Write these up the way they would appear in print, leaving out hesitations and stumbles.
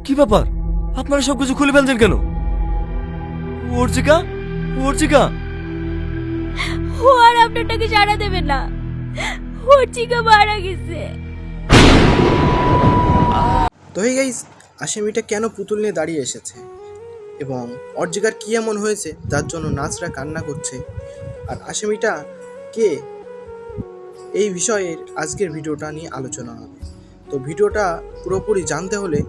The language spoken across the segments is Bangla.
কি ব্যাপার? আপনারা সবকিছু খুলে ফেলছেন কেন? অর্চিকা, অর্চিকা, ও আর আপনারটাকে সাড়া দেবে না। ওর চিকা মারা গেছে। তো এই গাইস, আসামিটা কেন পুতুল নিয়ে দাঁড়িয়ে এসেছে এবং অর্জিকার কি এমন হয়েছে যার জন্য নাচরা কান্না করছে, আর আসামিটা কে, এই বিষয়ের আজকের ভিডিওটা নিয়ে আলোচনা হবে। তো ভিডিওটা পুরোপুরি জানতে হলে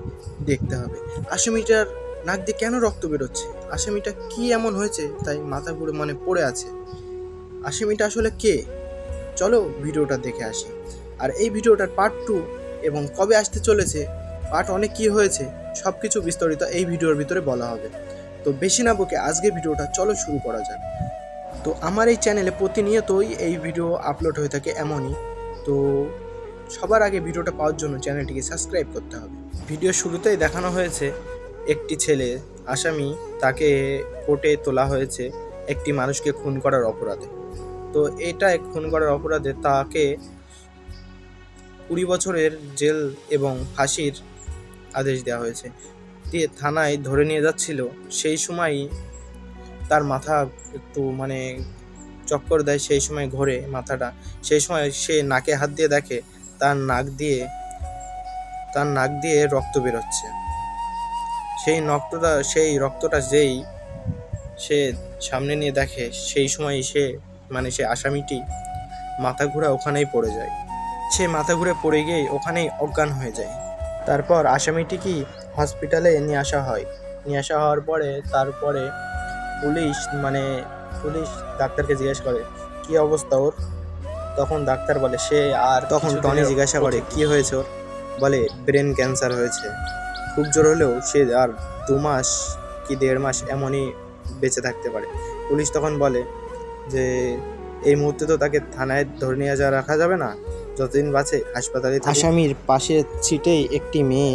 দেখতে হবে। আসামিটার নাক দিয়ে কেন রক্ত বেরোচ্ছে, আসামিটা কি এমন হয়েছে তাই মাথা ঘুরে পড়ে আছে, আসামিটা আসলে কে, চলো ভিডিওটা দেখে আসি। আর এই ভিডিওটার পার্ট 2 এবং কবে আসতে চলেছে, পার্ট অনেক কি হয়েছে, সব কিছু বিস্তারিত এই ভিডিওর ভিতরে বলা হবে। তো বেশি না বকে আজকে ভিডিওটা চলো শুরু করা যাক। তো আমার এই চ্যানেলে প্রতিনিয়তই এই ভিডিও আপলোড হয়ে থাকে এমনই। তো সবার আগে ভিডিওটা পাওয়ার জন্য চ্যানেলটিকে সাবস্ক্রাইব করতে হবে। ভিডিও শুরুতেই দেখানো হয়েছে একটি ছেলে আসামি, তাকে কোর্টে তোলা হয়েছে একটি মানুষকে খুন করার অপরাধে। তো এটা খুন করার অপরাধে তাকে 20 বছরের জেল এবং ফাঁসির আদেশ দেওয়া হয়েছে। দিয়ে থানায় ধরে নিয়ে যাচ্ছিল, সেই সময় তার মাথা একটু চক্কর দেয়, সেই সময় ঘোরে মাথাটা। সেই সময় সে নাকে হাত দিয়ে দেখে তার নাক দিয়ে রক্ত বেরোচ্ছে। সেই রক্তটা যেই সে সামনে নিয়ে দেখে, সেই সময় সে আসামিটি মাথা ঘুরে ওখানেই পড়ে যায়। সে মাথা ঘুরে পড়ে গিয়ে ওখানেই অজ্ঞান হয়ে যায়। তারপর আসামিটি কি হসপিটালে নিয়ে আসা হয়। নিয়ে আসা হওয়ার পরে তারপরে পুলিশ ডাক্তারকে জিজ্ঞেস করে কি অবস্থা ওর। তখন ডাক্তার বলে তখন টনি জিজ্ঞাসা করে কি হয়েছে ওর, বলে ব্রেন ক্যান্সার হয়েছে, খুব জোর হলেও সে আর 2 মাস কি 1.5 মাস এমনই বেঁচে থাকতে পারে। পুলিশ তখন বলে যে এই মুহূর্তে তো তাকে থানায় ধরে নিয়ে রাখা যাবে না, যতদিন বাঁচে হাসপাতালে। আসামির পাশের সিটেই একটি মেয়ে,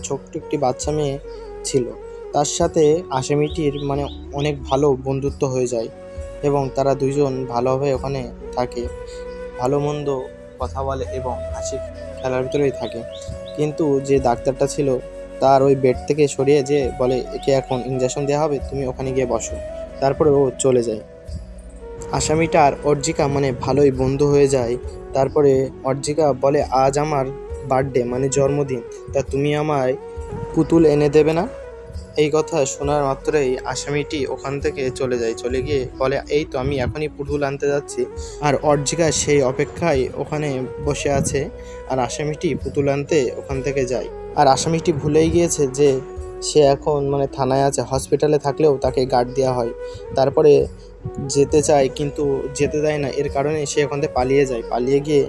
ছোট্ট একটি বাচ্চা মেয়ে ছিল। তার সাথে আসামিটির অনেক ভালো বন্ধুত্ব হয়ে যায় এবং তারা দুইজন ভালোভাবে ওখানে থাকে, ভালো মন্দ কথা বলে এবং হাসি খেলার ভিতরেই থাকে। কিন্তু যে ডাক্তারটা ছিল তার ওই বেড থেকে সরিয়ে যে বলে একে এখন ইনজেকশন দেওয়া হবে, তুমি ওখানে গিয়ে বসো। তারপরে ও চলে যায়। আসামিটা আর অর্জিকা ভালোই বন্ধু হয়ে যায়। তারপরে অর্জিকা বলে আজ আমার বার্থডে জন্মদিন, তা তুমি আমায় পুতুল এনে দেবে না। এই কথা শোনার মাত্রই আসামিটি ওখান থেকে চলে যায়। চলে গিয়ে বলে এই তো আমি এখনই পুতুল আনতে যাচ্ছি। আর অর্জিকা সেই অপেক্ষায় ওখানে বসে আছে, আর আসামিটি পুতুল আনতে ওখান থেকে যায়। আর আসামিটি ভুলেই গিয়েছে যে সে এখন থানায় আছে, হসপিটালে থাকলেও তাকে গার্ড দেওয়া হয়। তারপরে যেতে চায় কিন্তু যেতে দেয় না, এর কারণে সে ওখান থেকে পালিয়ে যায়। পালিয়ে গিয়ে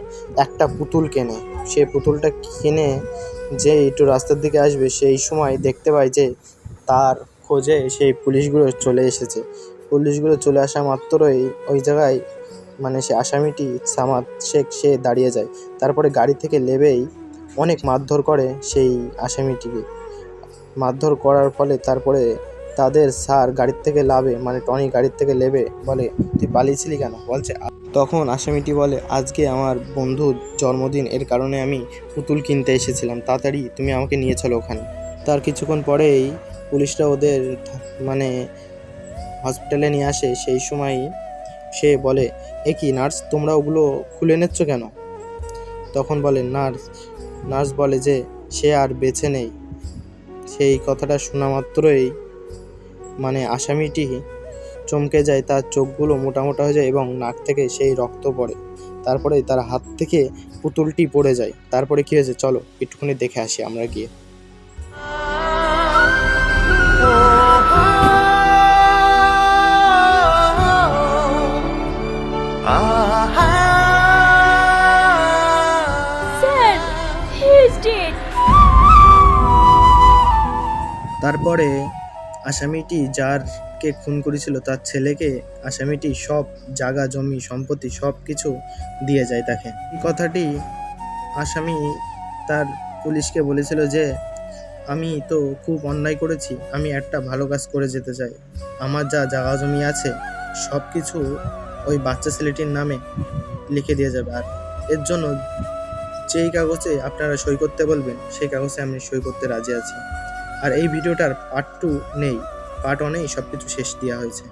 একটা পুতুল কেনে। সে পুতুলটা কিনে যে একটু রাস্তার দিকে আসবে, সেই সময় দেখতে পায় যে তার খোঁজে সেই পুলিশগুলো চলে এসেছে। পুলিশগুলো চলে আসা মাত্রই ওই জায়গায় সে আসামিটি সামাদ শেখ সে দাঁড়িয়ে যায়। তারপরে গাড়ি থেকে নেবেই অনেক মারধর করে সেই আসামিটিকে। মারধর করার ফলে তারপরে তাদের স্যার গাড়ির থেকে লাভে টনি গাড়ির থেকে নেবে, বলে তুই পালিয়েছিলি কেন, বলছে। তখন আসামিটি বলে আজকে আমার বন্ধুর জন্মদিন, এর কারণে আমি পুতুল কিনতে এসেছিলাম, তাড়াতাড়ি তুমি আমাকে নিয়ে চলো ওখানে। তার কিছুক্ষণ পরেই পুলিশরা ওদের হসপিটালে নিয়ে আসে। সেই সময় সে বলে এ কি নার্স, তোমরা ওগুলো খুলে নিচ্ছ কেন? তখন বলে নার্স বলে যে সে আর বেঁচে নেই। সেই কথাটা শোনা মাত্রই আসামিটি চমকে যায়, তার চোখগুলো মোটা মোটা হয়ে যায় এবং নাক থেকে সেই রক্ত পড়ে। তারপরে তার হাত থেকে পুতুলটি পড়ে যায়। তারপরে কি হয়েছে চলো একটুখানি দেখে আসি আমরা গিয়ে। Sir, he is dead. তারপরে আসামিটি যারকে খুন করেছিল তার ছেলেকে আসামিটি সব জায়গা জমি সম্পত্তি সব কিছু দিয়ে যায় তাকে। এই কথাটি আসামি তার পুলিশকে বলেছিল যে আমি তো খুব অন্যায় করেছি, আমি একটা ভালো কাজ করে যেতে চাই, আমার যা জায়গা জমি আছে সব কিছু ওই বাচ্চা ছেলেটির নামে লিখে দিয়ে যাবে, আর এর জন্য যেই কাগজে আপনারা সই করতে বলবেন সেই কাগজে আমি সই করতে রাজি আছি। আর এই ভিডিওটার পার্ট 2 নেই, পার্ট 1এই সব কিছু শেষ দেওয়া হয়েছে।